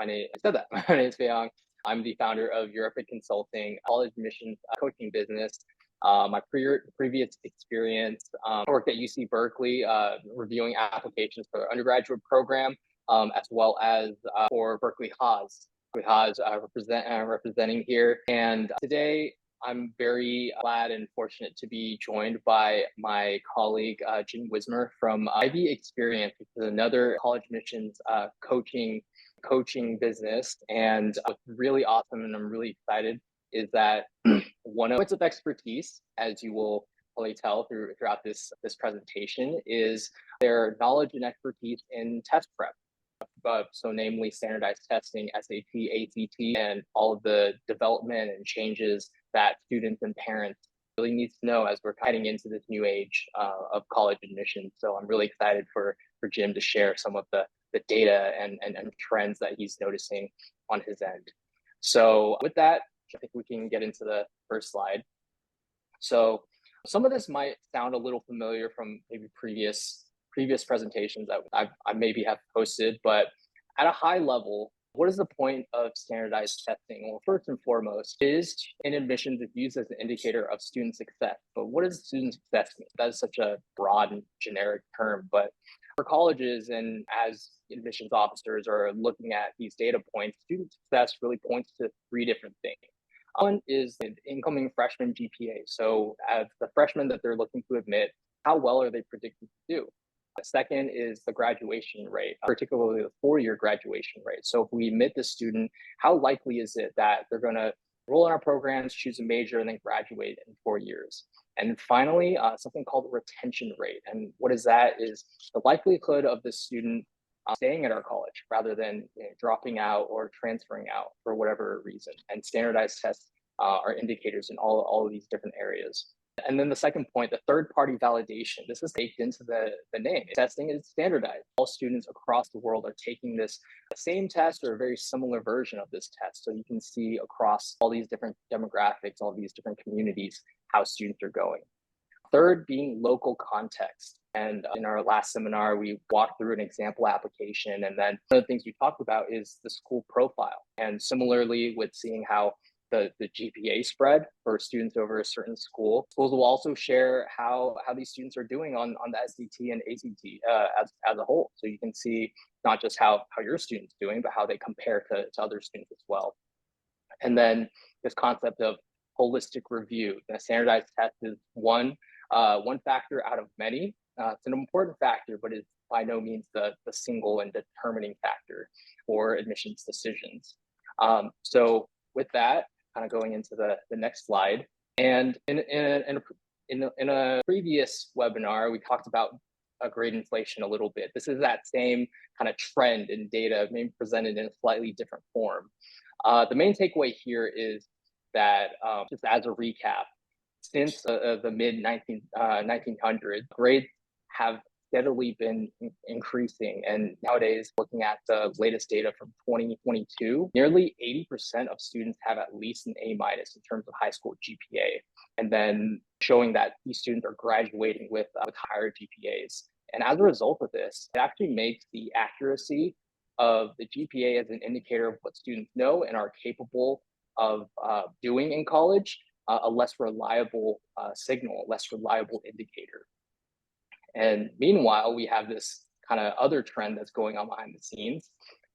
I said that. My name is Feiyang. I'm the founder of European Consulting, college admissions coaching business. My previous experience, I worked at UC Berkeley, reviewing applications for their undergraduate program, as well as for Berkeley Haas. Representing here. And today, I'm very glad and fortunate to be joined by my colleague, Jim Wismer from IvyExperience, which is another college admissions coaching business. And what's really awesome, and I'm really excited, is that one of points of expertise, as you will probably tell throughout this presentation, is their knowledge and expertise in test prep. So namely standardized testing, SAT, ACT, and all of the development and changes that students and parents really need to know as we're heading into this new age of college admissions. So I'm really excited for Jim to share some of the data and trends that he's noticing on his end. So with that, I think we can get into the first slide. So some of this might sound a little familiar from maybe previous presentations that I maybe have posted, but at a high level, what is the point of standardized testing? Well, first and foremost, it is in admissions, it's used as an indicator of student success. But what does student success mean? That is such a broad and generic term, but for colleges and as admissions officers are looking at these data points, student success really points to three different things. One is the incoming freshman GPA. So as the freshmen that they're looking to admit, how well are they predicted to do? The second is the graduation rate, particularly the four-year graduation rate. So if we admit the student, how likely is it that they're going to enroll in our programs, choose a major, and then graduate in 4 years? And finally, something called the retention rate. And what is that? Is the likelihood of the student staying at our college rather than dropping out or transferring out for whatever reason. And standardized tests are indicators in all of these different areas. And then the second point, the third-party validation. This is baked into the name. Testing is standardized. All students across the world are taking this same test or a very similar version of this test. So you can see across all these different demographics, all these different communities, how students are going. Third, being local context. And in our last seminar, we walked through an example application. And then one of the things we talked about is the school profile. And similarly with seeing how the GPA spread for students over a certain school. Schools will also share how these students are doing on the SAT and ACT as a whole. So you can see not just how your student's doing, but how they compare to other students as well. And then this concept of holistic review. The standardized test is one factor out of many. It's an important factor, but it's by no means the single and determining factor for admissions decisions. So with that, kind of going into the next slide. And in a previous webinar, we talked about grade inflation a little bit. This is that same kind of trend in data, maybe presented in a slightly different form. The main takeaway here is that, just as a recap, since the mid 1900s, grades have steadily been increasing. And nowadays, looking at the latest data from 2022, nearly 80% of students have at least an A- in terms of high school GPA. And then showing that these students are graduating with higher GPAs. And as a result of this, it actually makes the accuracy of the GPA as an indicator of what students know and are capable of doing in college a less reliable signal, a less reliable indicator. And meanwhile, we have this kind of other trend that's going on behind the scenes,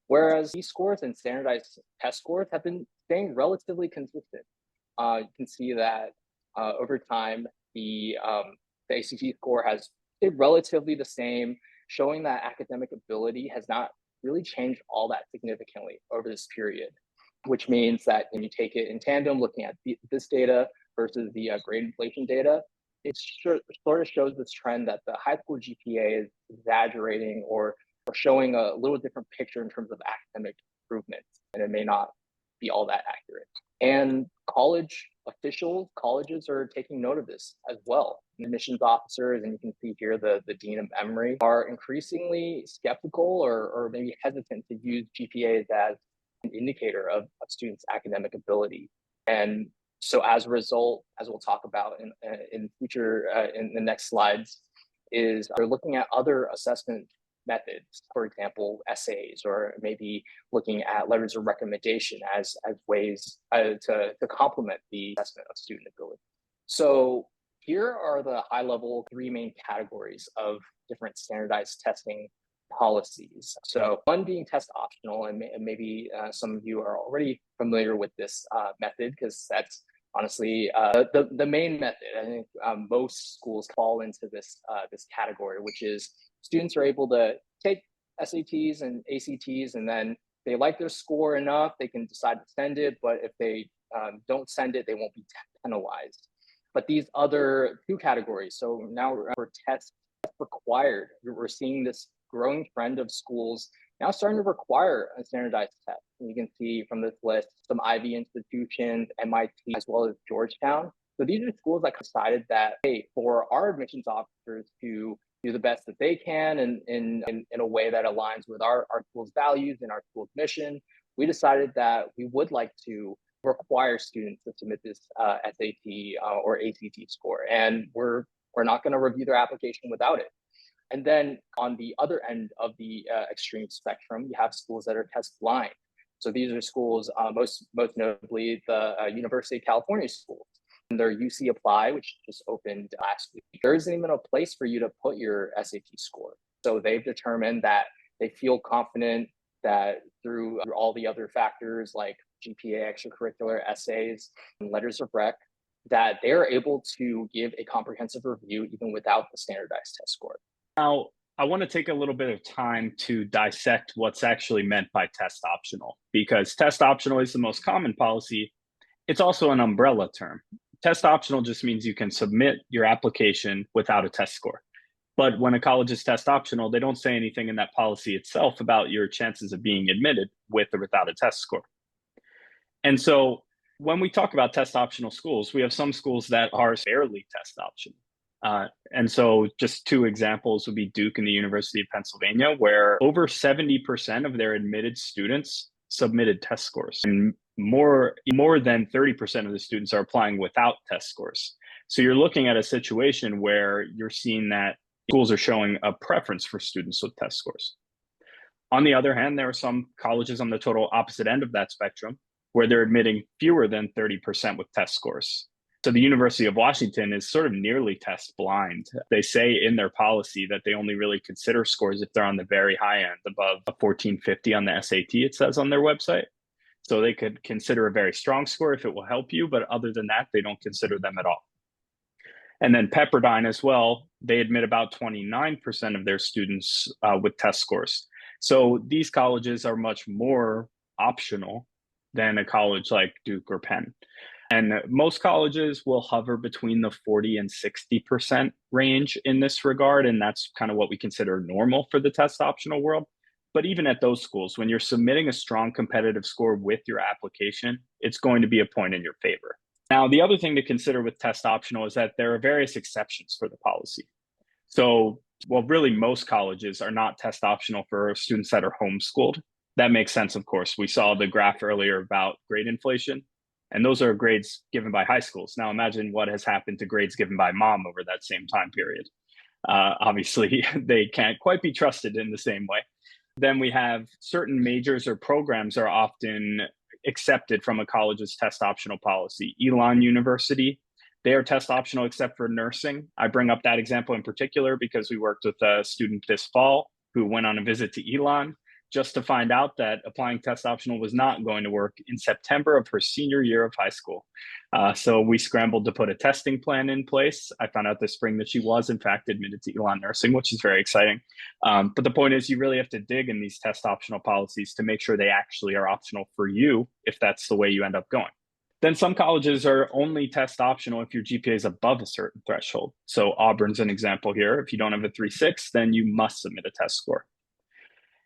whereas these scores and standardized test scores have been staying relatively consistent. You can see that over time, the ACT score has stayed relatively the same, showing that academic ability has not really changed all that significantly over this period, which means that when you take it in tandem, looking at this data versus the grade inflation data, it sort of shows this trend that the high school GPA is exaggerating or showing a little different picture in terms of academic improvements, and it may not be all that accurate. And colleges are taking note of this as well. Admissions officers, and you can see here the Dean of Emory, are increasingly skeptical or maybe hesitant to use GPAs as an indicator of students' academic ability. And so as a result, as we'll talk about in the next slides, is they're looking at other assessment methods, for example, essays, or maybe looking at letters of recommendation as ways to complement the assessment of student ability. So here are the high level three main categories of different standardized testing policies. So one being test optional, and maybe some of you are already familiar with this method because that's honestly the main method. I think most schools fall into this category, which is students are able to take SATs and ACTs, and then they like their score enough, they can decide to send it, but if they don't send it, they won't be penalized. But these other two categories, so now for tests required, we're seeing this growing trend of schools now starting to require a standardized test. And you can see from this list some Ivy institutions, MIT, as well as Georgetown. So these are schools that decided that, hey, for our admissions officers to do the best that they can and in a way that aligns with our school's values and our school's mission, we decided that we would like to require students to submit this SAT or ACT score. And we're not going to review their application without it. And then on the other end of the extreme spectrum, you have schools that are test blind. So these are schools, most notably the University of California schools. And their UC Apply, which just opened last week, there isn't even a place for you to put your SAT score. So they've determined that they feel confident that through all the other factors like GPA, extracurricular, essays, and letters of rec, that they're able to give a comprehensive review even without the standardized test score. Now, I want to take a little bit of time to dissect what's actually meant by test optional, because test optional is the most common policy. It's also an umbrella term. Test optional just means you can submit your application without a test score. But when a college is test optional, they don't say anything in that policy itself about your chances of being admitted with or without a test score. And so when we talk about test optional schools, we have some schools that are barely test optional. And so just two examples would be Duke and the University of Pennsylvania, where over 70% of their admitted students submitted test scores. And more than 30% of the students are applying without test scores. So you're looking at a situation where you're seeing that schools are showing a preference for students with test scores. On the other hand, there are some colleges on the total opposite end of that spectrum where they're admitting fewer than 30% with test scores. So the University of Washington is sort of nearly test blind. They say in their policy that they only really consider scores if they're on the very high end, above a 1450 on the SAT, it says on their website. So they could consider a very strong score if it will help you, but other than that, they don't consider them at all. And then Pepperdine as well, they admit about 29% of their students with test scores. So these colleges are much more optional than a college like Duke or Penn. And most colleges will hover between the 40 and 60% range in this regard. And that's kind of what we consider normal for the test optional world. But even at those schools, when you're submitting a strong competitive score with your application, it's going to be a point in your favor. Now, the other thing to consider with test optional is that there are various exceptions for the policy. So, well, really most colleges are not test optional for students that are homeschooled. That makes sense, of course. We saw the graph earlier about grade inflation. And those are grades given by high schools. Now imagine what has happened to grades given by mom over that same time period. Obviously, they can't quite be trusted in the same way. Then we have certain majors or programs are often accepted from a college's test optional policy. Elon University, they are test optional except for nursing. I bring up that example in particular because we worked with a student this fall who went on a visit to Elon just to find out that applying test optional was not going to work in September of her senior year of high school. So we scrambled to put a testing plan in place. I found out this spring that she was in fact admitted to Elon Nursing, which is very exciting. But the point is you really have to dig in these test optional policies to make sure they actually are optional for you if that's the way you end up going. Then some colleges are only test optional if your GPA is above a certain threshold. So Auburn's an example here. If you don't have a 3.6, then you must submit a test score.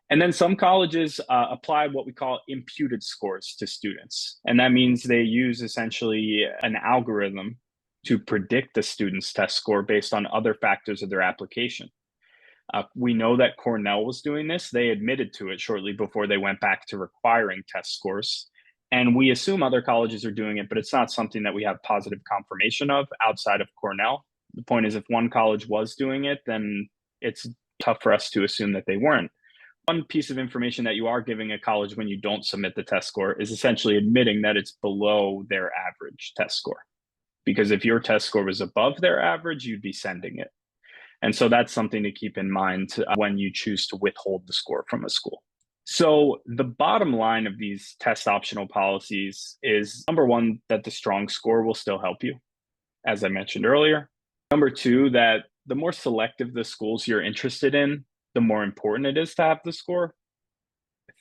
And then some colleges apply what we call imputed scores to students. And that means they use essentially an algorithm to predict the student's test score based on other factors of their application. We know that Cornell was doing this. They admitted to it shortly before they went back to requiring test scores. And we assume other colleges are doing it, but it's not something that we have positive confirmation of outside of Cornell. The point is, if one college was doing it, then it's tough for us to assume that they weren't. One piece of information that you are giving a college when you don't submit the test score is essentially admitting that it's below their average test score. Because if your test score was above their average, you'd be sending it. And so that's something to keep in mind when you choose to withhold the score from a school. So the bottom line of these test optional policies is, number one, that the strong score will still help you, as I mentioned earlier. Number two, that the more selective the schools you're interested in, the more important it is to have the score.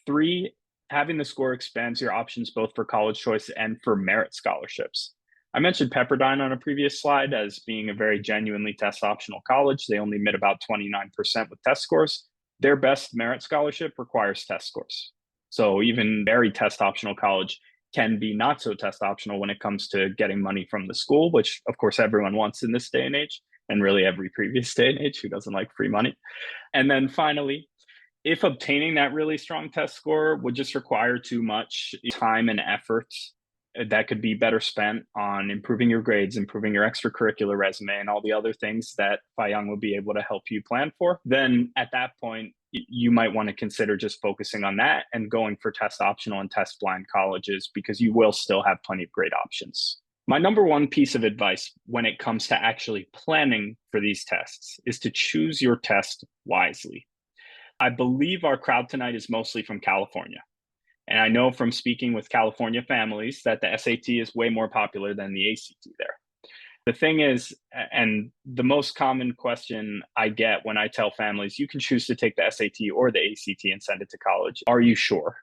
Three, having the score expands your options both for college choice and for merit scholarships. I mentioned Pepperdine on a previous slide as being a very genuinely test optional college. They only admit about 29% with test scores. Their best merit scholarship requires test scores. So even very test optional college can be not so test optional when it comes to getting money from the school, which of course everyone wants in this day and age, and really every previous day and age. Who doesn't like free money? And then finally, if obtaining that really strong test score would just require too much time and effort that could be better spent on improving your grades, improving your extracurricular resume, and all the other things that Feiyang will be able to help you plan for, then at that point, you might want to consider just focusing on that and going for test optional and test blind colleges, because you will still have plenty of great options. My number one piece of advice when it comes to actually planning for these tests is to choose your test wisely. I believe our crowd tonight is mostly from California. And I know from speaking with California families that the SAT is way more popular than the ACT there. The thing is, and the most common question I get when I tell families, you can choose to take the SAT or the ACT and send it to college. Are you sure?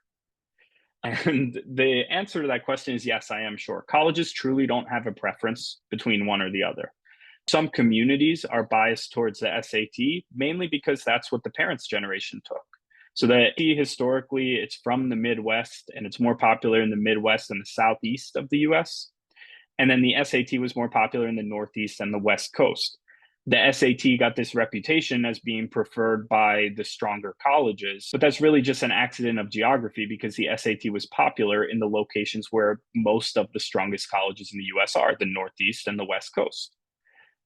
And the answer to that question is yes, I am sure. Colleges truly don't have a preference between one or the other. Some communities are biased towards the SAT, mainly because that's what the parents' generation took. So the SAT historically, it's from the Midwest, and it's more popular in the Midwest and the Southeast of the US. And then the SAT was more popular in the Northeast and the West Coast. The SAT got this reputation as being preferred by the stronger colleges, but that's really just an accident of geography, because the SAT was popular in the locations where most of the strongest colleges in the US are, the Northeast and the West Coast.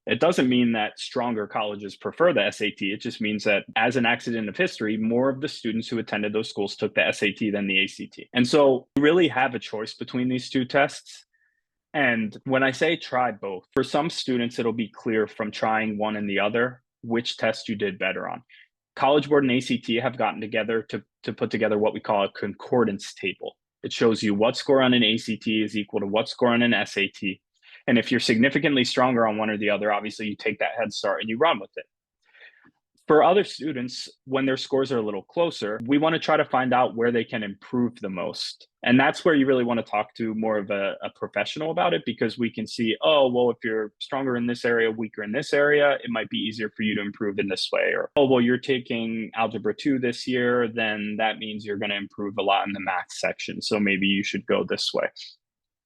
It doesn't mean that stronger colleges prefer the SAT. It just means that, as an accident of history, more of the students who attended those schools took the SAT than the ACT. And so you really have a choice between these two tests. And when I say try both, for some students, it'll be clear from trying one and the other which test you did better on. College Board and ACT have gotten together to put together what we call a concordance table. It shows you what score on an ACT is equal to what score on an SAT. And if you're significantly stronger on one or the other, obviously you take that head start and you run with it. For other students, when their scores are a little closer, we want to try to find out where they can improve the most. And that's where you really want to talk to more of a professional about it, because we can see, oh, well, if you're stronger in this area, weaker in this area, it might be easier for you to improve in this way. Or, oh, well, you're taking Algebra 2 this year, then that means you're going to improve a lot in the math section. So maybe you should go this way.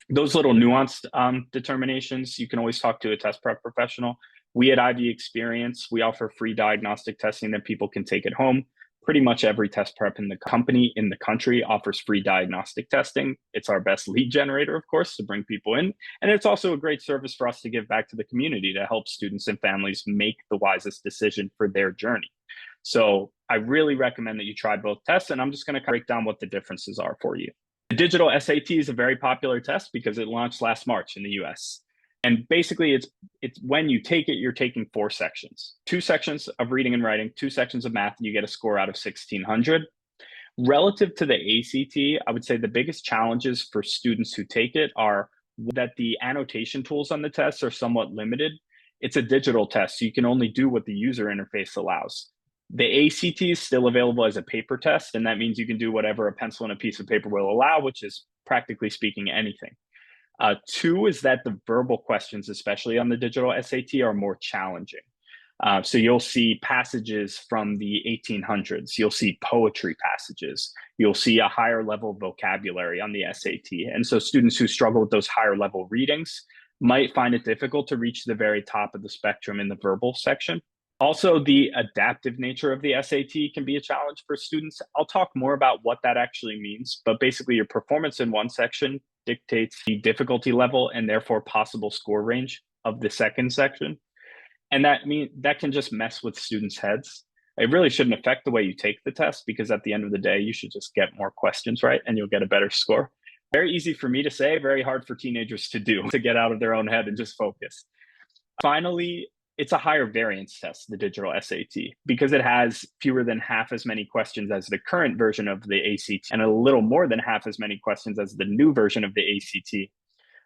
Those little nuanced determinations, you can always talk to a test prep professional. We at IvyExperience, we offer free diagnostic testing that people can take at home. Pretty much every test prep in the country offers free diagnostic testing. It's our best lead generator, of course, to bring people in. And it's also a great service for us to give back to the community to help students and families make the wisest decision for their journey. So I really recommend that you try both tests, and I'm just going to break down what the differences are for you. The digital SAT is a very popular test because it launched last March in the US. And basically, it's when you take it, you're taking 4 sections. 2 sections of reading and writing, 2 sections of math, and you get a score out of 1,600. Relative to the ACT, I would say the biggest challenges for students who take it are that the annotation tools on the test are somewhat limited. It's a digital test, so you can only do what the user interface allows. The ACT is still available as a paper test, and that means you can do whatever a pencil and a piece of paper will allow, which is practically speaking anything. 2 is that the verbal questions, especially on the digital SAT, are more challenging. So you'll see passages from the 1800s, you'll see poetry passages, you'll see a higher level vocabulary on the SAT. And so students who struggle with those higher level readings might find it difficult to reach the very top of the spectrum in the verbal section. Also, the adaptive nature of the SAT can be a challenge for students. I'll talk more about what that actually means, but basically your performance in one section dictates the difficulty level and therefore possible score range of the second section. And that can just mess with students' heads. It really shouldn't affect the way you take the test, because at the end of the day, you should just get more questions right and you'll get a better score. Very easy for me to say, very hard for teenagers to do, to get out of their own head and just focus. Finally, it's a higher variance test, the digital SAT, because it has fewer than half as many questions as the current version of the ACT and a little more than half as many questions as the new version of the ACT.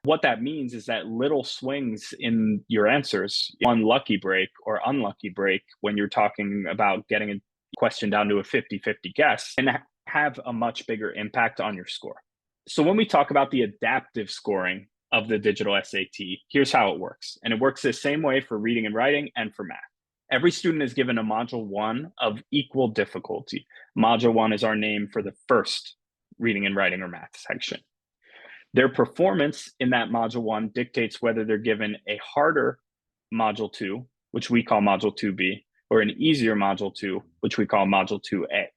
What that means is that little swings in your answers, one lucky break or unlucky break, when you're talking about getting a question down to a 50-50 guess, can have a much bigger impact on your score. So when we talk about the adaptive scoring of the digital SAT, here's how it works. And it works the same way for reading and writing and for math. Every student is given a module 1 of equal difficulty. Module 1 is our name for the first reading and writing or math section. Their performance in that module 1 dictates whether they're given a harder module 2, which we call module 2B, or an easier module 2, which we call module 2A.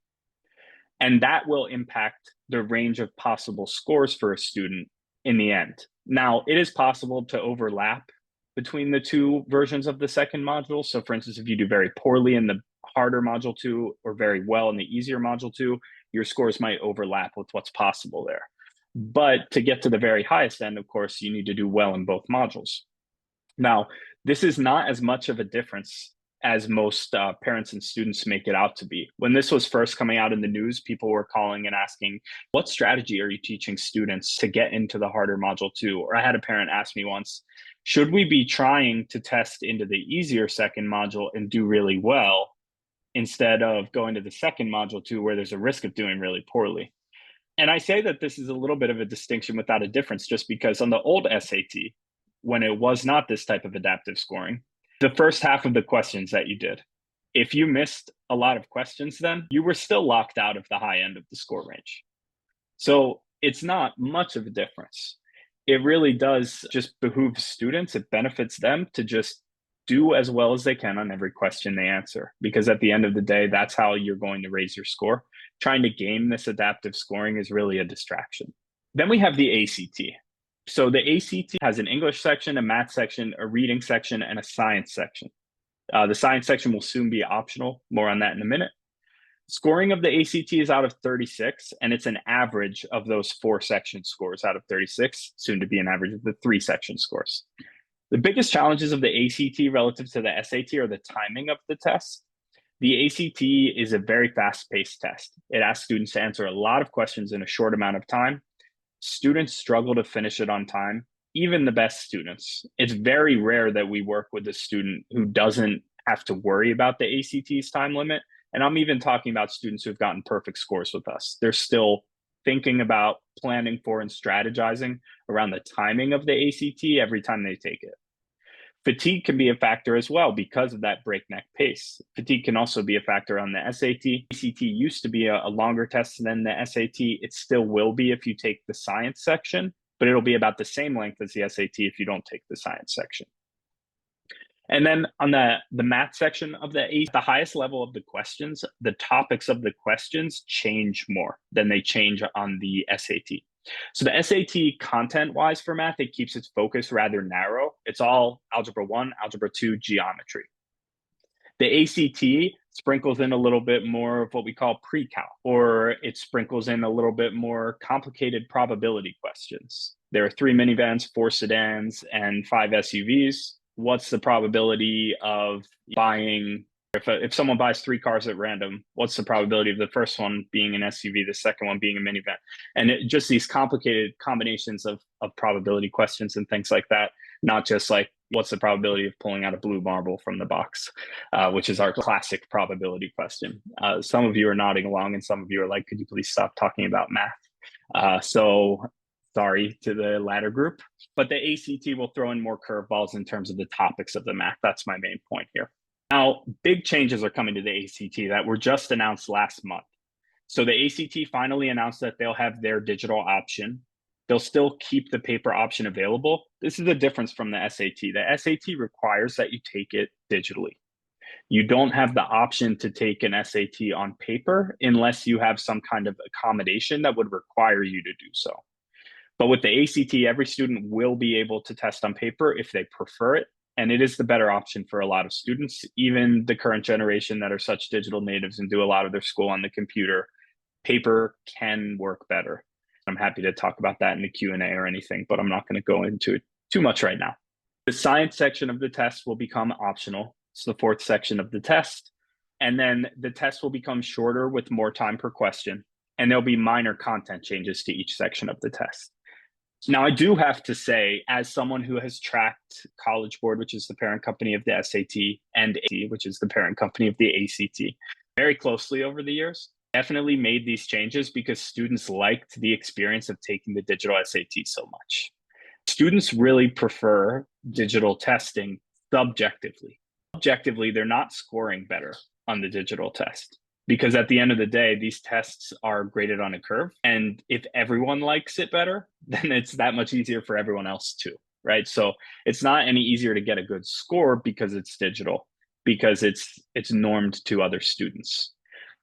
And that will impact the range of possible scores for a student in the end. Now, it is possible to overlap between the two versions of the second module. So for instance, if you do very poorly in the harder module 2 or very well in the easier module 2, your scores might overlap with what's possible there. But to get to the very highest end, of course, you need to do well in both modules. Now, this is not as much of a difference as most parents and students make it out to be. When this was first coming out in the news, people were calling and asking, what strategy are you teaching students to get into the harder module 2? Or I had a parent ask me once, should we be trying to test into the easier second module and do really well instead of going to the second module 2 where there's a risk of doing really poorly? And I say that this is a little bit of a distinction without a difference, just because on the old SAT, when it was not this type of adaptive scoring, the first half of the questions that you did, if you missed a lot of questions, then you were still locked out of the high end of the score range. So it's not much of a difference. It really does just behoove students. It benefits them to just do as well as they can on every question they answer, because at the end of the day, that's how you're going to raise your score. Trying to game this adaptive scoring is really a distraction. Then we have the ACT. So the ACT has an English section, a math section, a reading section, and a science section. The science section will soon be optional. More on that in a minute. Scoring of the ACT is out of 36, and it's an average of those 4 section scores out of 36, soon to be an average of the 3 section scores. The biggest challenges of the ACT relative to the SAT are the timing of the test. The ACT is a very fast-paced test. It asks students to answer a lot of questions in a short amount of time. Students struggle to finish it on time, even the best students. It's very rare that we work with a student who doesn't have to worry about the ACT's time limit. And I'm even talking about students who've gotten perfect scores with us. They're still thinking about, planning for, and strategizing around the timing of the ACT every time they take it. Fatigue can be a factor as well because of that breakneck pace. Fatigue can also be a factor on the SAT. ACT used to be a longer test than the SAT. It still will be if you take the science section, but it'll be about the same length as the SAT if you don't take the science section. And then on the math section of the highest level of the questions, the topics of the questions change more than they change on the SAT. So the SAT content-wise for math, it keeps its focus rather narrow. It's all Algebra 1, Algebra 2, geometry. The ACT sprinkles in a little bit more of what we call pre-calc, or it sprinkles in a little bit more complicated probability questions. There are 3 minivans, 4 sedans, and 5 SUVs. What's the probability of buying, if someone buys 3 cars at random, what's the probability of the first one being an SUV, the second one being a minivan? And just these complicated combinations of probability questions and things like that, not just like, what's the probability of pulling out a blue marble from the box, which is our classic probability question. Some of you are nodding along and some of you are like, could you please stop talking about math? So sorry to the latter group, but the ACT will throw in more curveballs in terms of the topics of the math. That's my main point here. Now, big changes are coming to the ACT that were just announced last month. So the ACT finally announced that they'll have their digital option. They'll still keep the paper option available. This is the difference from the SAT. The SAT requires that you take it digitally. You don't have the option to take an SAT on paper unless you have some kind of accommodation that would require you to do so. But with the ACT, every student will be able to test on paper if they prefer it. And it is the better option for a lot of students, even the current generation that are such digital natives and do a lot of their school on the computer. Paper can work better. I'm happy to talk about that in the Q&A or anything, but I'm not going to go into it too much right now. The science section of the test will become optional. It's the fourth section of the test. And then the test will become shorter with more time per question. And there'll be minor content changes to each section of the test. Now, I do have to say, as someone who has tracked College Board, which is the parent company of the SAT, and ACT, which is the parent company of the ACT, very closely over the years, definitely made these changes because students liked the experience of taking the digital SAT so much. Students really prefer digital testing subjectively. Objectively, they're not scoring better on the digital test because at the end of the day, these tests are graded on a curve. And if everyone likes it better, then it's that much easier for everyone else too, right? So it's not any easier to get a good score because it's digital, because it's normed to other students.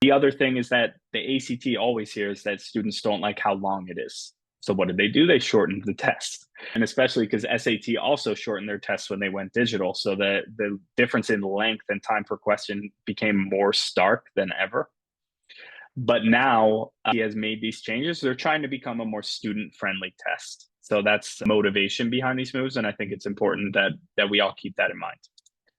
The other thing is that the ACT always hears that students don't like how long it is. So what did they do? They shortened the test. And especially because SAT also shortened their tests when they went digital. So the difference in length and time per question became more stark than ever. But now he has made these changes. They're trying to become a more student-friendly test. So that's the motivation behind these moves. And I think it's important that we all keep that in mind.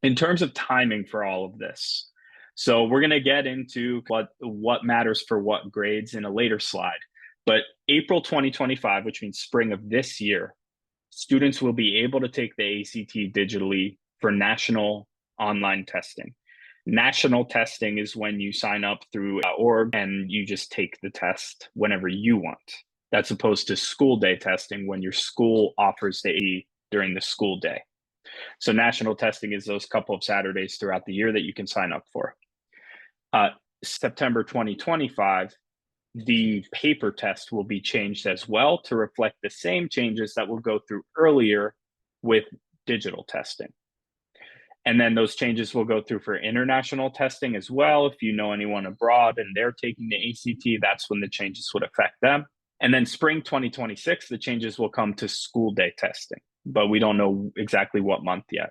In terms of timing for all of this, so we're going to get into what matters for what grades in a later slide. But April 2025, which means spring of this year, students will be able to take the ACT digitally for national online testing. National testing is when you sign up through org and you just take the test whenever you want. That's opposed to school day testing when your school offers the ACT during the school day. So national testing is those couple of Saturdays throughout the year that you can sign up for. September 2025, the paper test will be changed as well to reflect the same changes that we'll go through earlier with digital testing. And then those changes will go through for international testing as well. If you know anyone abroad and they're taking the ACT, that's when the changes would affect them. And then spring 2026, the changes will come to school day testing, but we don't know exactly what month yet.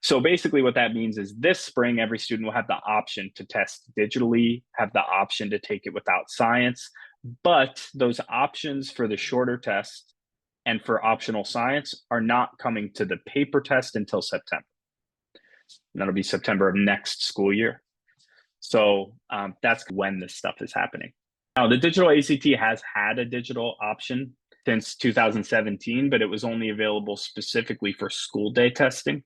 So basically what that means is this spring, every student will have the option to test digitally, have the option to take it without science, but those options for the shorter test and for optional science are not coming to the paper test until September. And that'll be September of next school year. So that's when this stuff is happening. Now, the digital ACT has had a digital option since 2017, but it was only available specifically for school day testing.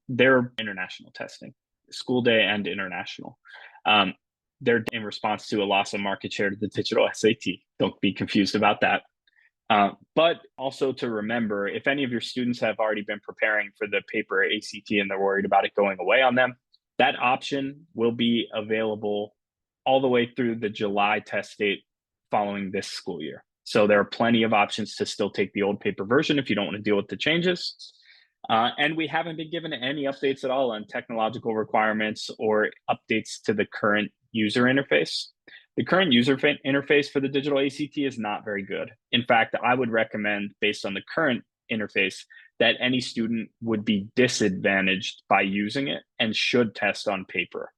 They're international testing, school day and international. They're in response to a loss of market share to the digital SAT. Don't be confused about that. But also to remember, if any of your students have already been preparing for the paper ACT and they're worried about it going away on them, that option will be available all the way through the July test date following this school year. So there are plenty of options to still take the old paper version if you don't want to deal with the changes. And we haven't been given any updates at all on technological requirements or updates to the current user interface. The current user interface for the digital ACT is not very good. In fact, I would recommend, based on the current interface, that any student would be disadvantaged by using it and should test on paper.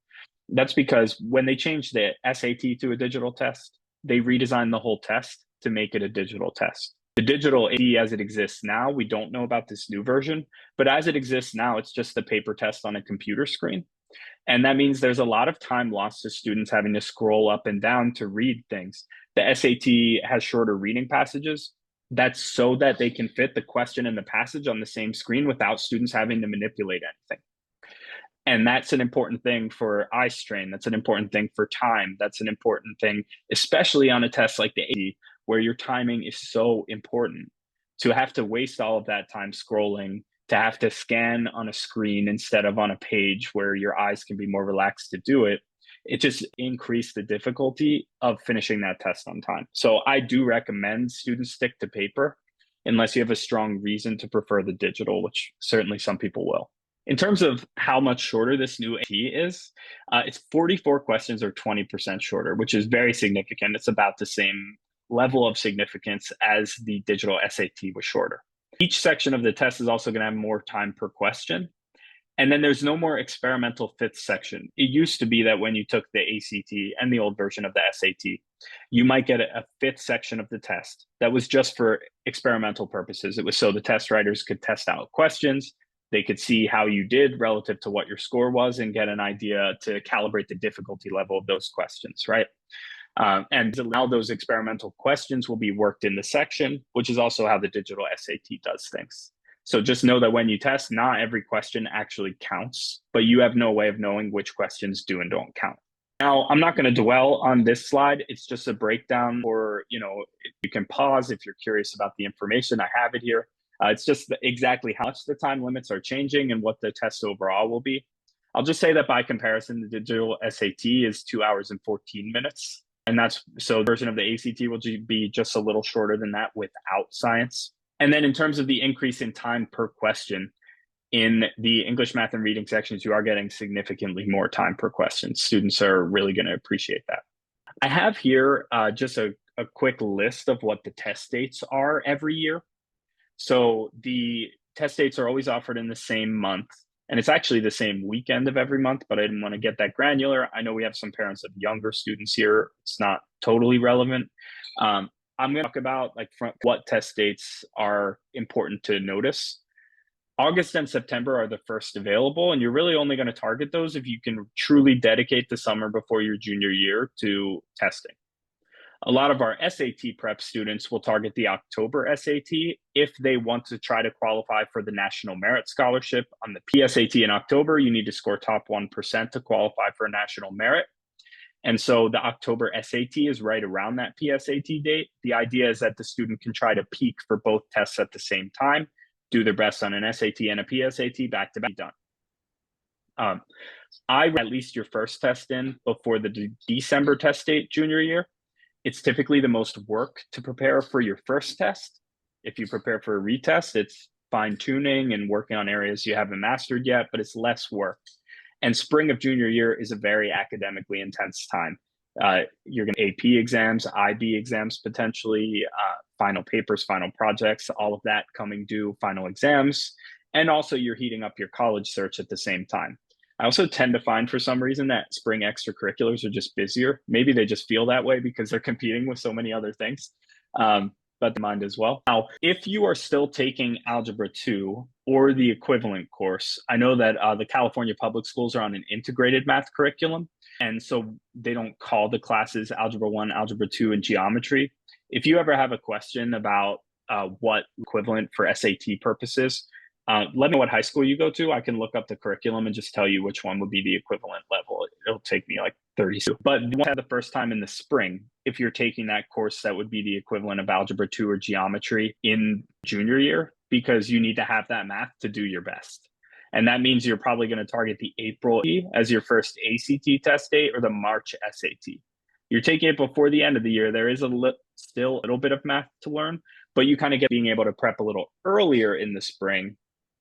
That's because when they changed the SAT to a digital test, they redesigned the whole test to make it a digital test. The digital ACT as it exists now, we don't know about this new version, but as it exists now, it's just the paper test on a computer screen. And that means there's a lot of time lost to students having to scroll up and down to read things. The SAT has shorter reading passages. That's so that they can fit the question and the passage on the same screen without students having to manipulate anything. And that's an important thing for eye strain. That's an important thing for time. That's an important thing, especially on a test like the ACT, where your timing is so important. To have to waste all of that time scrolling, to have to scan on a screen instead of on a page where your eyes can be more relaxed to do it, it just increased the difficulty of finishing that test on time. So I do recommend students stick to paper unless you have a strong reason to prefer the digital, which certainly some people will. In terms of how much shorter this new ACT is, it's 44 questions or 20% shorter, which is very significant. It's about the same level of significance as the digital SAT was shorter. Each section of the test is also going to have more time per question. And then there's no more experimental fifth section. It used to be that when you took the ACT and the old version of the SAT, you might get a fifth section of the test that was just for experimental purposes. It was so the test writers could test out questions. They could see how you did relative to what your score was and get an idea to calibrate the difficulty level of those questions, right? And now those experimental questions will be worked in the section, which is also how the digital SAT does things. So just know that when you test, not every question actually counts, but you have no way of knowing which questions do and don't count. Now, I'm not going to dwell on this slide. It's just a breakdown, or you can pause if you're curious about the information. I have it here. It's just exactly how much the time limits are changing and what the test overall will be. I'll just say that by comparison, the digital SAT is 2 hours and 14 minutes. And that's so the version of the ACT will be just a little shorter than that without science. And then in terms of the increase in time per question, in the English, math, and reading sections, you are getting significantly more time per question. Students are really going to appreciate that. I have here just a quick list of what the test dates are every year. So the test dates are always offered in the same month. And it's actually the same weekend of every month, but I didn't want to get that granular. I know we have some parents of younger students here. It's not totally relevant. I'm going to talk about what test dates are important to notice. August and September are the first available, and you're really only going to target those if you can truly dedicate the summer before your junior year to testing. A lot of our SAT prep students will target the October SAT if they want to try to qualify for the National Merit Scholarship. On the PSAT in October, you need to score top 1% to qualify for a National Merit. And so the October SAT is right around that PSAT date. The idea is that the student can try to peak for both tests at the same time, do their best on an SAT and a PSAT back to back, done. I at least your first test in before the December test date junior year. It's typically the most work to prepare for your first test. If you prepare for a retest, it's fine tuning and working on areas you haven't mastered yet, but it's less work. And spring of junior year is a very academically intense time. You're going to AP exams, IB exams potentially, final papers, final projects, all of that coming due, final exams. And also you're heating up your college search at the same time. I also tend to find for some reason that spring extracurriculars are just busier. Maybe they just feel that way because they're competing with so many other things. But the mind as well. Now, if you are still taking Algebra 2 or the equivalent course, I know that the California public schools are on an integrated math curriculum. And so they don't call the classes Algebra 1, Algebra 2, and Geometry. If you ever have a question about what equivalent for SAT purposes, let me know what high school you go to. I can look up the curriculum and just tell you which one would be the equivalent level. It'll take me like 30 seconds. But you won't have the first time in the spring, if you're taking that course that would be the equivalent of Algebra 2 or Geometry in junior year, because you need to have that math to do your best. And that means you're probably going to target the April as your first ACT test date or the March SAT. You're taking it before the end of the year. There is still a little bit of math to learn, but you kind of get being able to prep a little earlier in the spring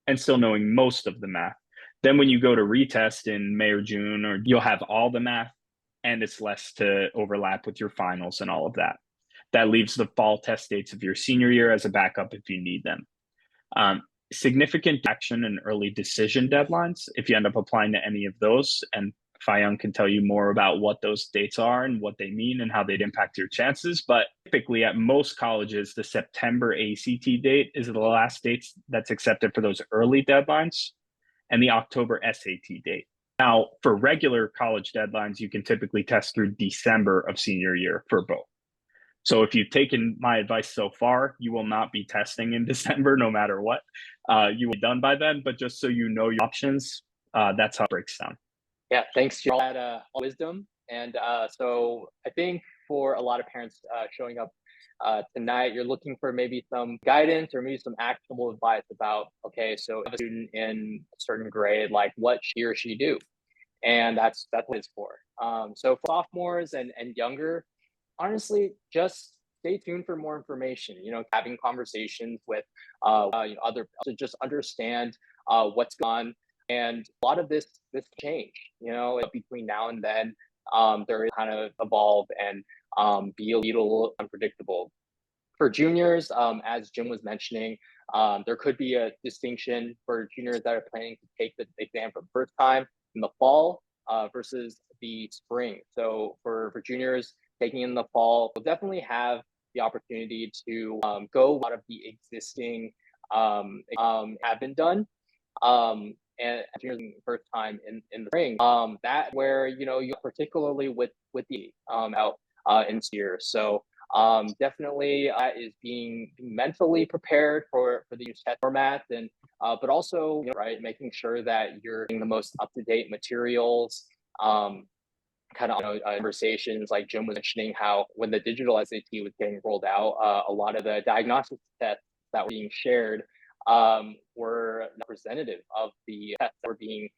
and still knowing most of the math. Then when you go to retest in May or June, or you'll have all the math and it's less to overlap with your finals and all of that. That leaves the fall test dates of your senior year as a backup if you need them. Significant action and early decision deadlines, if you end up applying to any of those, and Feiyang can tell you more about what those dates are and what they mean and how they'd impact your chances. But typically at most colleges, the September ACT date is the last date that's accepted for those early deadlines, and the October SAT date. Now, for regular college deadlines, you can typically test through December of senior year for both. So if you've taken my advice so far, you will not be testing in December no matter what. You will be done by then, but just so you know your options, that's how it breaks down. Yeah, thanks for all that wisdom. And so I think for a lot of parents showing up tonight, you're looking for maybe some guidance or maybe some actionable advice about, okay, so if a student in a certain grade, like what he or she do. And that's what it's for. So for sophomores and younger, honestly, just stay tuned for more information, having conversations with other to just understand what's going on. And a lot of this change, between now and then, there is kind of evolve and be a little unpredictable. For juniors, as Jim was mentioning, there could be a distinction for juniors that are planning to take the exam for the first time in the fall versus the spring. So for juniors taking in the fall, we'll definitely have the opportunity to go a lot of the existing have been done. And juniors the first time in the spring, that where you particularly with the out in year. So definitely is being mentally prepared for the test format, and but also right, making sure that you're getting the most up-to-date materials, kind of conversations like Jim was mentioning, how when the digital SAT was getting rolled out, a lot of the diagnostic tests that were being shared were representative of the tests that were being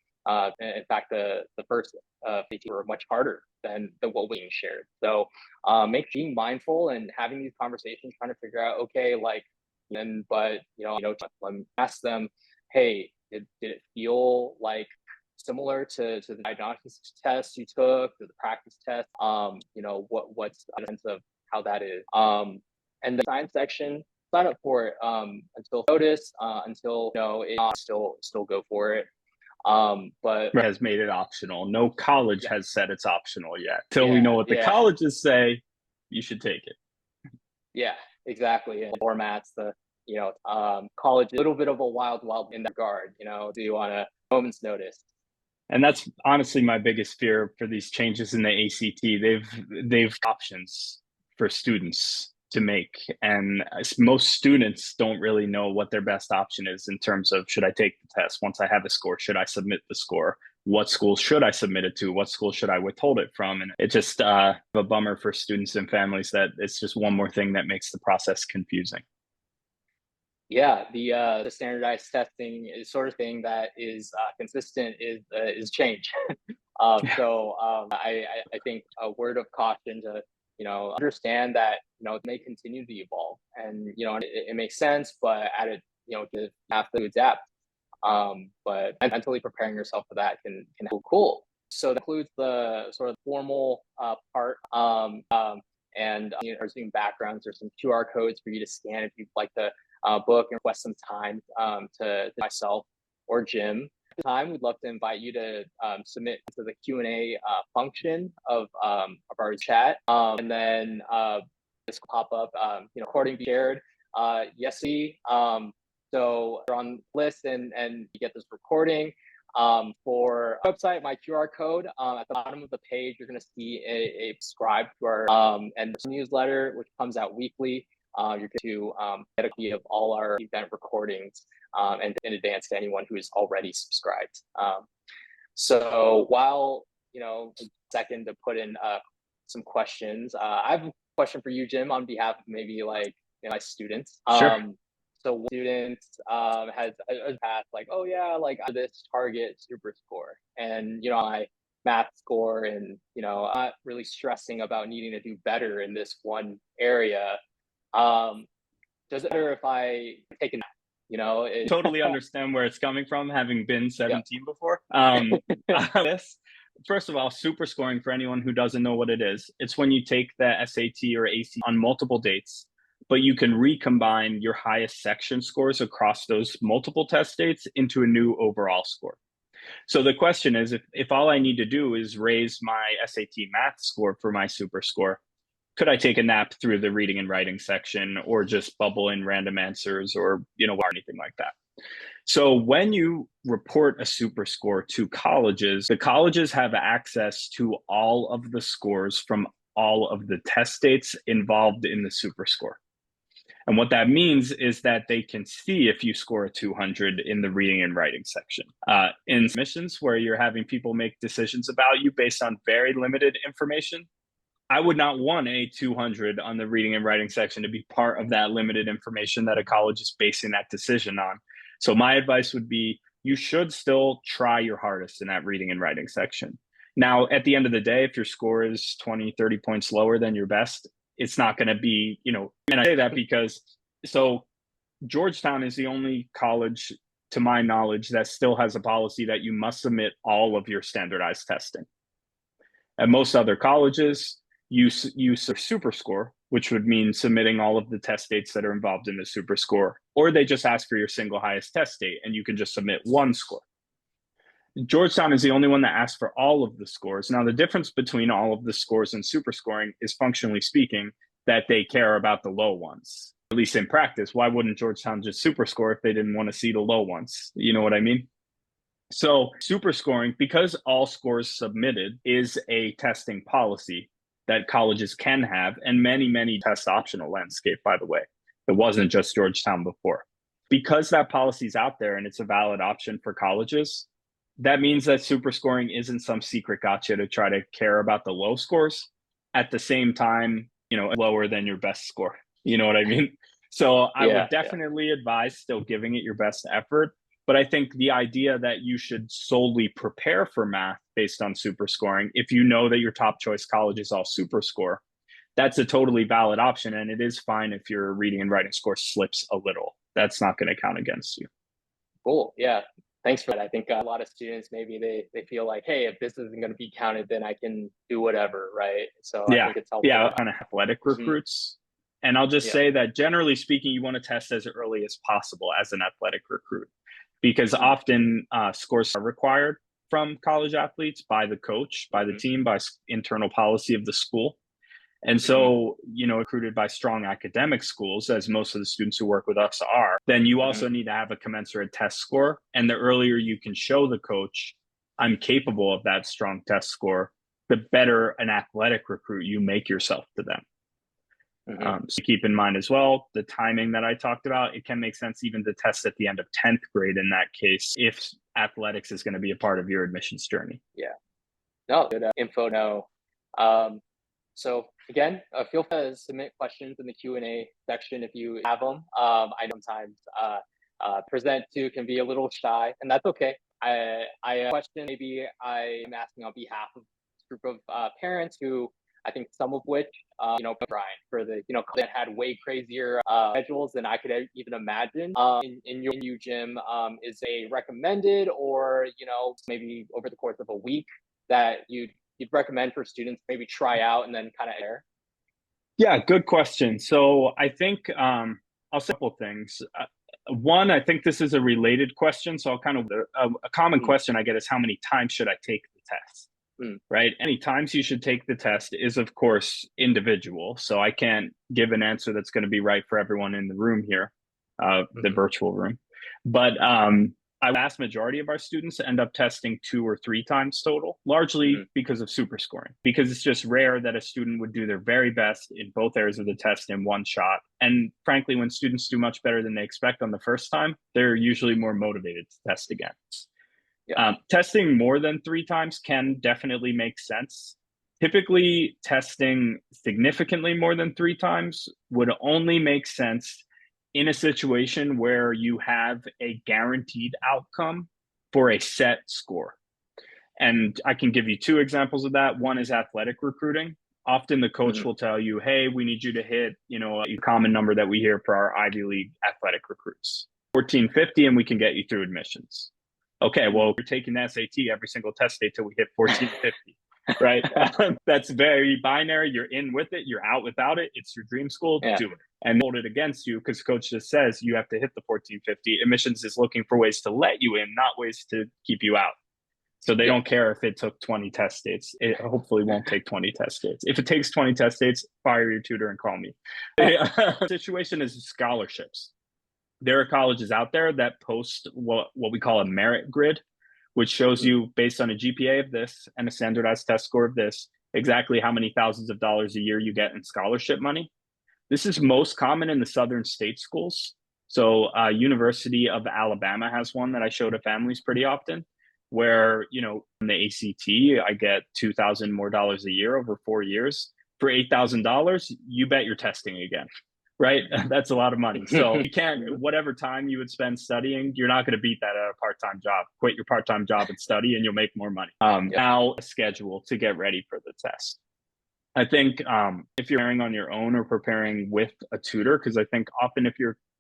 in fact the first SAT were much harder than what was being shared. So being mindful and having these conversations, trying to figure out, okay, like, and but ask them, hey, did it feel like similar to the diagnostics test you took, to the practice test? What's the sense of how that is? And the science section, sign up for it until notice, until still go for it. But has made it optional. No college has said it's optional yet. Till we know what the colleges say, you should take it. Yeah, exactly. And formats, college, a little bit of a wild in that regard, do you want a moment's notice? And that's honestly my biggest fear for these changes in the ACT. They've options for students to make, and most students don't really know what their best option is in terms of, should I take the test? Once I have a score, should I submit the score? What school should I submit it to? What school should I withhold it from? And it's just a bummer for students and families that it's just one more thing that makes the process confusing. Yeah, the standardized testing is sort of thing that is consistent is change. So I think a word of caution to understand that it may continue to evolve, and it makes sense, but at it you have to adapt. But mentally preparing yourself for that can be cool. So that includes the sort of formal part. And there's some backgrounds, there's some QR codes for you to scan if you'd like to book and request some time to myself or Jim. Time, we'd love to invite you to submit to the Q&A function of our chat, and then this will pop up. Recording be shared. Yes, so you're on the list, and you get this recording. For website, my QR code at the bottom of the page, you're going to see a subscribe to our and newsletter, which comes out weekly. You're going to get a copy of all our event recordings and in advance to anyone who is already subscribed. So while a second to put in some questions, I have a question for you, Jim, on behalf of maybe like my students. Sure. So students has passed like, oh yeah, like this target super score, and my math score, and not really stressing about needing to do better in this one area. Does it matter if I take a nap? Totally understand where it's coming from, having been 17 before. First of all, super scoring, for anyone who doesn't know what it is, it's when you take the SAT or AC on multiple dates, but you can recombine your highest section scores across those multiple test dates into a new overall score. So the question is, if all I need to do is raise my SAT math score for my super score, could I take a nap through the reading and writing section, or just bubble in random answers, or anything like that? So when you report a super score to colleges, the colleges have access to all of the scores from all of the test dates involved in the super score. And what that means is that they can see if you score a 200 in the reading and writing section. In submissions where you're having people make decisions about you based on very limited information, I would not want a 200 on the reading and writing section to be part of that limited information that a college is basing that decision on. So my advice would be, you should still try your hardest in that reading and writing section. Now, at the end of the day, if your score is 20, 30 points lower than your best, it's not going to be, and I say that because, so Georgetown is the only college, to my knowledge, that still has a policy that you must submit all of your standardized testing. At most other colleges, you super score, which would mean submitting all of the test dates that are involved in the super score, or they just ask for your single highest test date and you can just submit one score. Georgetown is the only one that asks for all of the scores. Now, the difference between all of the scores and super scoring is, functionally speaking, that they care about the low ones. At least in practice, why wouldn't Georgetown just super score if they didn't want to see the low ones? You know what I mean? So super scoring, because all scores submitted, is a testing policy that colleges can have, and many test optional landscape, by the way. It wasn't just Georgetown before. Because that policy is out there and it's a valid option for colleges, that means that super scoring isn't some secret gotcha to try to care about the low scores. At the same time, lower than your best score. You know what I mean? So I would definitely advise still giving it your best effort. But I think the idea that you should solely prepare for math based on super scoring, if you know that your top choice college is all super score, that's a totally valid option. And it is fine if your reading and writing score slips a little. That's not going to count against you. Cool. Yeah. Thanks for that. I think a lot of students, maybe they feel like, hey, if this isn't going to be counted, then I can do whatever, right? So I think it's helpful. Yeah, on athletic recruits. And I'll just say that generally speaking, you want to test as early as possible as an athletic recruit, because often scores are required from college athletes by the coach, by the team, by internal policy of the school. And so, recruited by strong academic schools, as most of the students who work with us are, then you also need to have a commensurate test score. And the earlier you can show the coach, I'm capable of that strong test score, the better an athletic recruit you make yourself to them. So keep in mind as well, the timing that I talked about, it can make sense even to test at the end of 10th grade in that case, if athletics is going to be a part of your admissions journey. Yeah. No, good info. No. So again, feel free to submit questions in the Q&A section if you have them. I know sometimes present to can be a little shy, and that's okay. I question maybe I'm asking on behalf of a group of parents who I think some of which, Brian, for the, that had way crazier schedules than I could even imagine. In your gym, is a recommended, or, maybe over the course of a week that you'd recommend for students maybe try out and then kind of err? Yeah, good question. So I think I'll say a couple things. One, I think this is a related question. So I'll kind of, a common question I get is, how many times should I take the test? Right? Any times you should take the test is, of course, individual. So I can't give an answer that's going to be right for everyone in the room here, the virtual room. But a vast majority of our students end up testing 2 or 3 times total, largely because of super scoring, because it's just rare that a student would do their very best in both areas of the test in one shot. And frankly, when students do much better than they expect on the first time, they're usually more motivated to test again. Testing more than 3 times can definitely make sense. Typically, testing significantly more than 3 times would only make sense in a situation where you have a guaranteed outcome for a set score. And I can give you 2 examples of that. One is athletic recruiting. Often the coach will tell you, hey, we need you to hit, a common number that we hear for our Ivy League athletic recruits, 1450, and we can get you through admissions. Okay, well, you're taking the SAT every single test day till we hit 1450, right? That's very binary. You're in with it. You're out without it. It's your dream school. Do it. And hold it against you, because coach just says you have to hit the 1450. Admissions is looking for ways to let you in, not ways to keep you out. So they don't care if it took 20 test dates. It hopefully won't take 20 test dates. If it takes 20 test dates, fire your tutor and call me. The situation is scholarships. There are colleges out there that post what we call a merit grid, which shows you, based on a GPA of this and a standardized test score of this, exactly how many thousands of dollars a year you get in scholarship money. This is most common in the southern state schools. So University of Alabama has one that I show to families pretty often, where, in the ACT, I get $2,000 more a year over 4 years. For $8,000, you bet you're testing again. Right? That's a lot of money. So you can't, whatever time you would spend studying, you're not going to beat that at a part-time job. Quit your part-time job and study, and you'll make more money. Now, a schedule to get ready for the test. I think if you're preparing on your own or preparing with a tutor, because I think often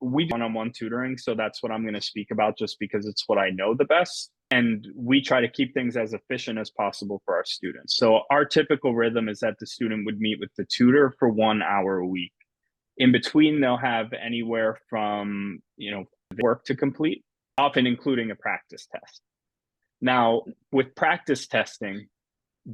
we do one-on-one tutoring, so that's what I'm going to speak about just because it's what I know the best. And we try to keep things as efficient as possible for our students. So our typical rhythm is that the student would meet with the tutor for 1 hour a week. In between, they'll have anywhere from, work to complete, often including a practice test. Now, with practice testing,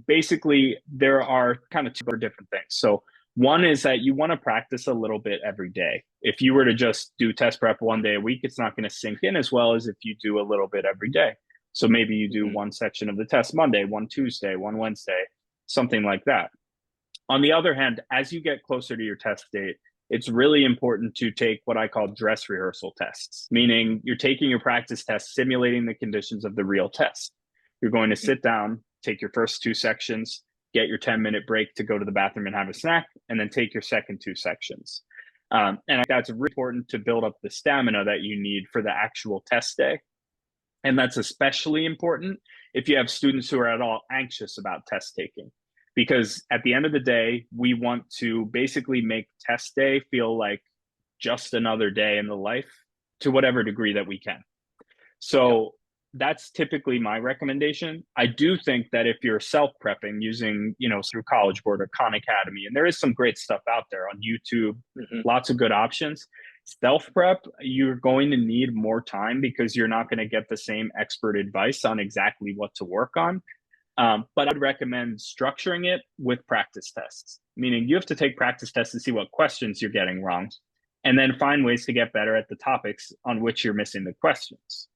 basically there are kind of two different things. So one is that you want to practice a little bit every day. If you were to just do test prep 1 day a week, it's not going to sink in as well as if you do a little bit every day. So maybe you do one section of the test Monday, one Tuesday, one Wednesday, something like that. On the other hand, as you get closer to your test date, it's really important to take what I call dress rehearsal tests, meaning you're taking your practice test, simulating the conditions of the real test. You're going to sit down, take your first 2 sections, get your 10-minute break to go to the bathroom and have a snack, and then take your second 2 sections. And that's really important to build up the stamina that you need for the actual test day. And that's especially important if you have students who are at all anxious about test taking. Because at the end of the day, we want to basically make test day feel like just another day in the life to whatever degree that we can. So that's typically my recommendation. I do think that if you're self-prepping using, through College Board or Khan Academy, and there is some great stuff out there on YouTube, lots of good options. Self-prep, you're going to need more time because you're not going to get the same expert advice on exactly what to work on. But I'd recommend structuring it with practice tests, meaning you have to take practice tests to see what questions you're getting wrong, and then find ways to get better at the topics on which you're missing the questions.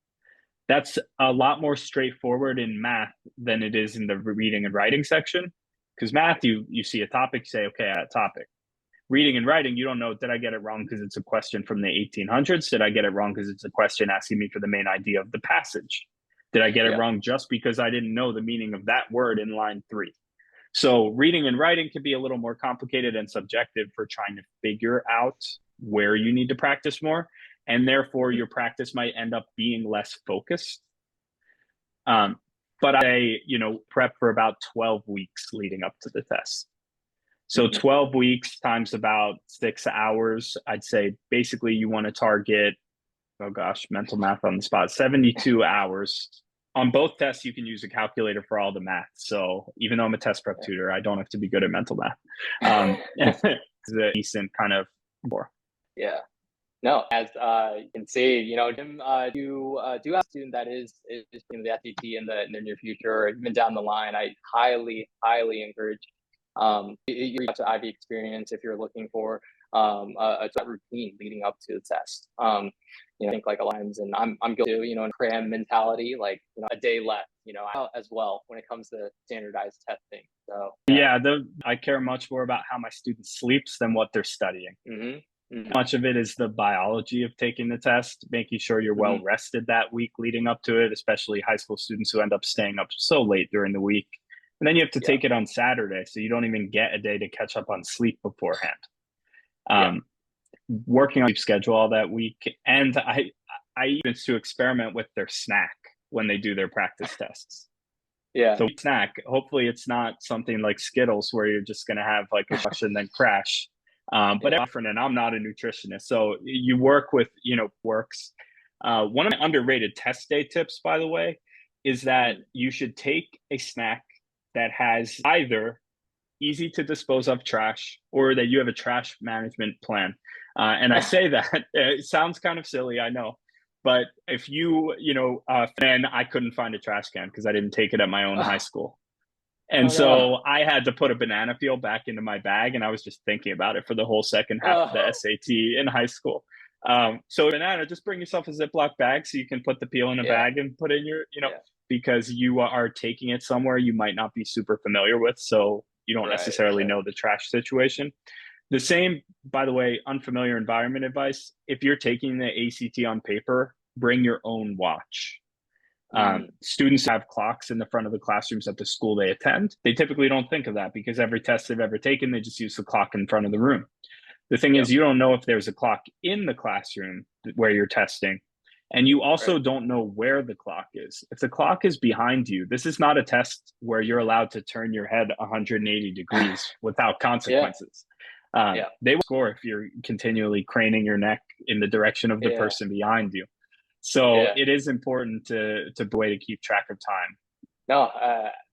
That's a lot more straightforward in math than it is in the reading and writing section. Because math, you see a topic, you say, okay, that topic. Reading and writing, you don't know, did I get it wrong because it's a question from the 1800s? Did I get it wrong because it's a question asking me for the main idea of the passage? Did I get it wrong just because I didn't know the meaning of that word in line 3? So reading and writing can be a little more complicated and subjective for trying to figure out where you need to practice more. And therefore, your practice might end up being less focused. But I, prep for about 12 weeks leading up to the test. So 12 weeks times about 6 hours, I'd say basically you want to target, oh gosh, mental math on the spot, 72 hours. On both tests, you can use a calculator for all the math. So even though I'm a test prep tutor, I don't have to be good at mental math. It's a decent kind of more. Yeah. No, as you can see, Jim, you do have a student that is putting the SAT in the near future, or even down the line. I highly encourage you reach out to IvyExperience if you're looking for a routine leading up to the test. I think like aligns, and I'm guilty to, cram mentality, like a day left, as well when it comes to standardized testing. So I care much more about how my student sleeps than what they're studying. Much of it is the biology of taking the test, making sure you're well rested that week leading up to it, especially high school students who end up staying up so late during the week. And then you have to take it on Saturday, so you don't even get a day to catch up on sleep beforehand. Working on sleep schedule all that week. And I even to experiment with their snack when they do their practice tests. So snack, hopefully it's not something like Skittles where you're just going to have like a rush and then crash. But different, and I'm not a nutritionist. So you work with, works. One of my underrated test day tips, by the way, is that you should take a snack that has either easy to dispose of trash or that you have a trash management plan. And I say that it sounds kind of silly, I know. But if then I couldn't find a trash can because I didn't take it at my own high school. And so I had to put a banana peel back into my bag, and I was just thinking about it for the whole second half of the SAT in high school. So banana, just bring yourself a Ziploc bag so you can put the peel in a bag and put in your, because you are taking it somewhere you might not be super familiar with. So you don't necessarily know the trash situation. The same, by the way, unfamiliar environment advice. If you're taking the ACT on paper, bring your own watch. Students have clocks in the front of the classrooms at the school they attend. They typically don't think of that because every test they've ever taken, they just use the clock in front of the room. The thing is, you don't know if there's a clock in the classroom where you're testing, and you also don't know where the clock is. If the clock is behind you, this is not a test where you're allowed to turn your head 180 degrees without consequences. They will score if you're continually craning your neck in the direction of the person behind you. So Yeah. it is important to way to keep track of time. No,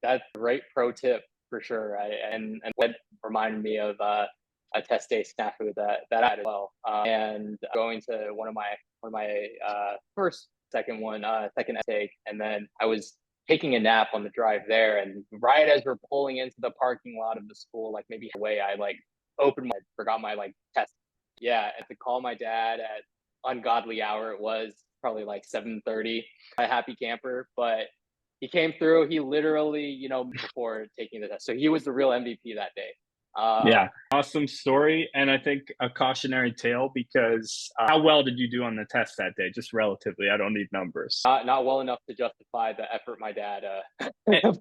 that's a great pro tip for sure. And that reminded me of a test day snafu that I had as well. And going to one of my first second take, and then I was taking a nap on the drive there, and right as we're pulling into the parking lot of the school, like maybe halfway, I like forgot my like test. Yeah, and to call my dad at ungodly hour, it was probably like 7:30. A happy camper, but he came through. He literally, before taking the test. So he was the real MVP that day. Yeah, awesome story. And I think a cautionary tale because how well did you do on the test that day? Just relatively, I don't need numbers. Not well enough to justify the effort my dad.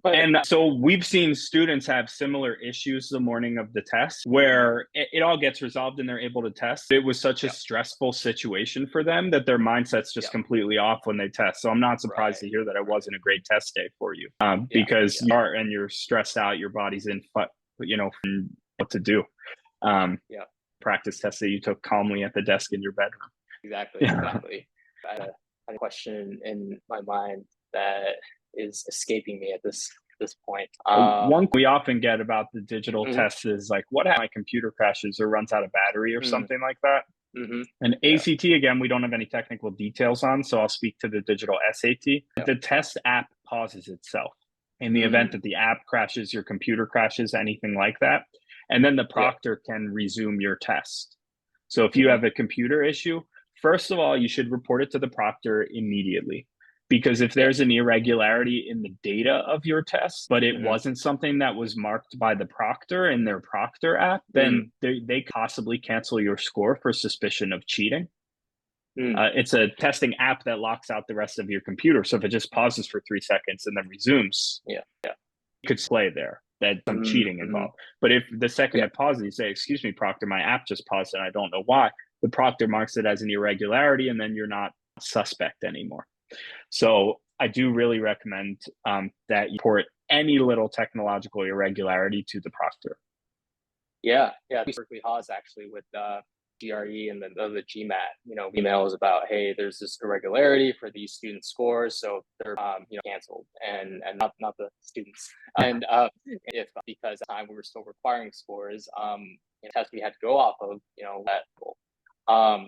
And so we've seen students have similar issues the morning of the test where it all gets resolved and they're able to test. It was such a stressful situation for them that their mindset's just completely off when they test. So I'm not surprised to hear that it wasn't a great test day for you because you are and you're stressed out, your body's in, what to do. Practice test that you took calmly at the desk in your bedroom. Exactly. I had a question in my mind that is escaping me at this point. One we often get about the digital tests is like, what if my computer crashes or runs out of battery or something like that? And ACT, again, we don't have any technical details on, so I'll speak to the digital SAT. The test app pauses itself in the event that the app crashes, your computer crashes, anything like that. And then the proctor can resume your test. So if you have a computer issue, first of all, you should report it to the proctor immediately. Because if there's an irregularity in the data of your test, but it wasn't something that was marked by the proctor in their proctor app, then they possibly cancel your score for suspicion of cheating. It's a testing app that locks out the rest of your computer. So if it just pauses for 3 seconds and then resumes, you could play there that some cheating involved. But if the second it pauses, you say, excuse me, proctor, my app just paused and I don't know why, the proctor marks it as an irregularity and then you're not suspect anymore. So I do really recommend that you report any little technological irregularity to the proctor. Yeah. Berkeley Haas actually with GRE and the GMAT, emails about, hey, there's this irregularity for these student scores, so they're canceled, and not the students. And if because at the time we were still requiring scores, tests we had to go off of, that. I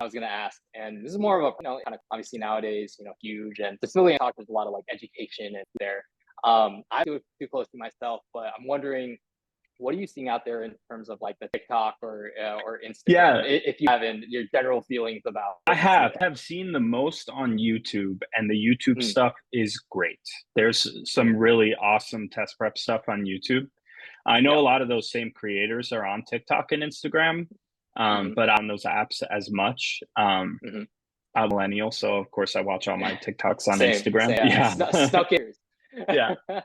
was going to ask, and this is more of a, kind of obviously nowadays, huge and facility talk, there's a lot of like education in there. I do it too close to myself, but I'm wondering, what are you seeing out there in terms of like the TikTok or Instagram? If you haven't, your general feelings about. I have seen the most on YouTube, and the YouTube stuff is great. There's some really awesome test prep stuff on YouTube. I know a lot of those same creators are on TikTok and Instagram. But on those apps as much. I'm a millennial, so of course I watch all my TikToks on Instagram. Snuck ears.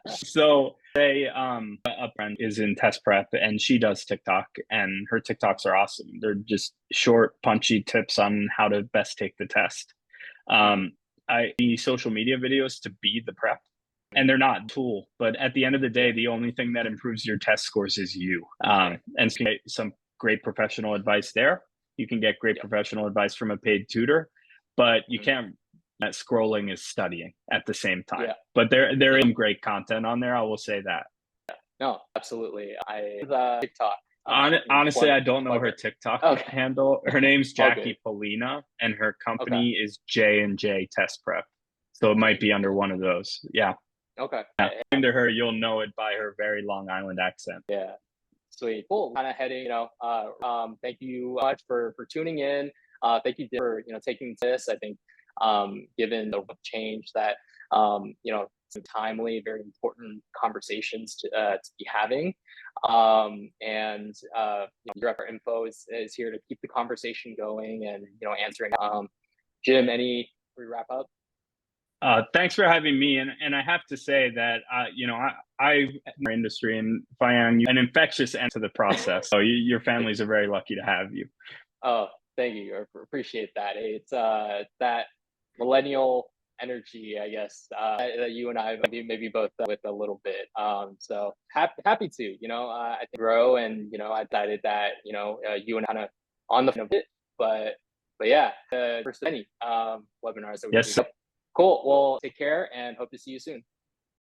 So a friend is in test prep and she does TikTok, and her TikToks are awesome. They're just short, punchy tips on how to best take the test. I use social media videos to be the prep. And they're not a tool, but at the end of the day, the only thing that improves your test scores is you. And some great professional advice there. You can get great professional advice from a paid tutor, but you can't. That scrolling is studying at the same time. But there is great content on there. I will say that. No, absolutely. TikTok. Honestly, I don't know her TikTok handle. Her name's Jackie Polina, and her company is J&J Test Prep. So it might be under one of those. Yeah. Okay. Under her, you'll know it by her very Long Island accent. Yeah. Sweet. Cool. Kind of heading, thank you much for tuning in. Thank you for, taking this. I think, given the change that, some timely, very important conversations to be having. And your info is here to keep the conversation going and, answering. Jim, any before we wrap up? Thanks for having me. And I have to say that, I in our industry and Feiyang, an infectious end to the process. So your families are very lucky to have you. Oh, thank you. I appreciate that. It's that millennial energy, I guess, that you and I maybe both with a little bit. So happy to, I think grow, and, I decided that, you and I kind of on the bit, but But yeah, the first of many webinars that we Yes, do. Cool. Well, take care and hope to see you soon.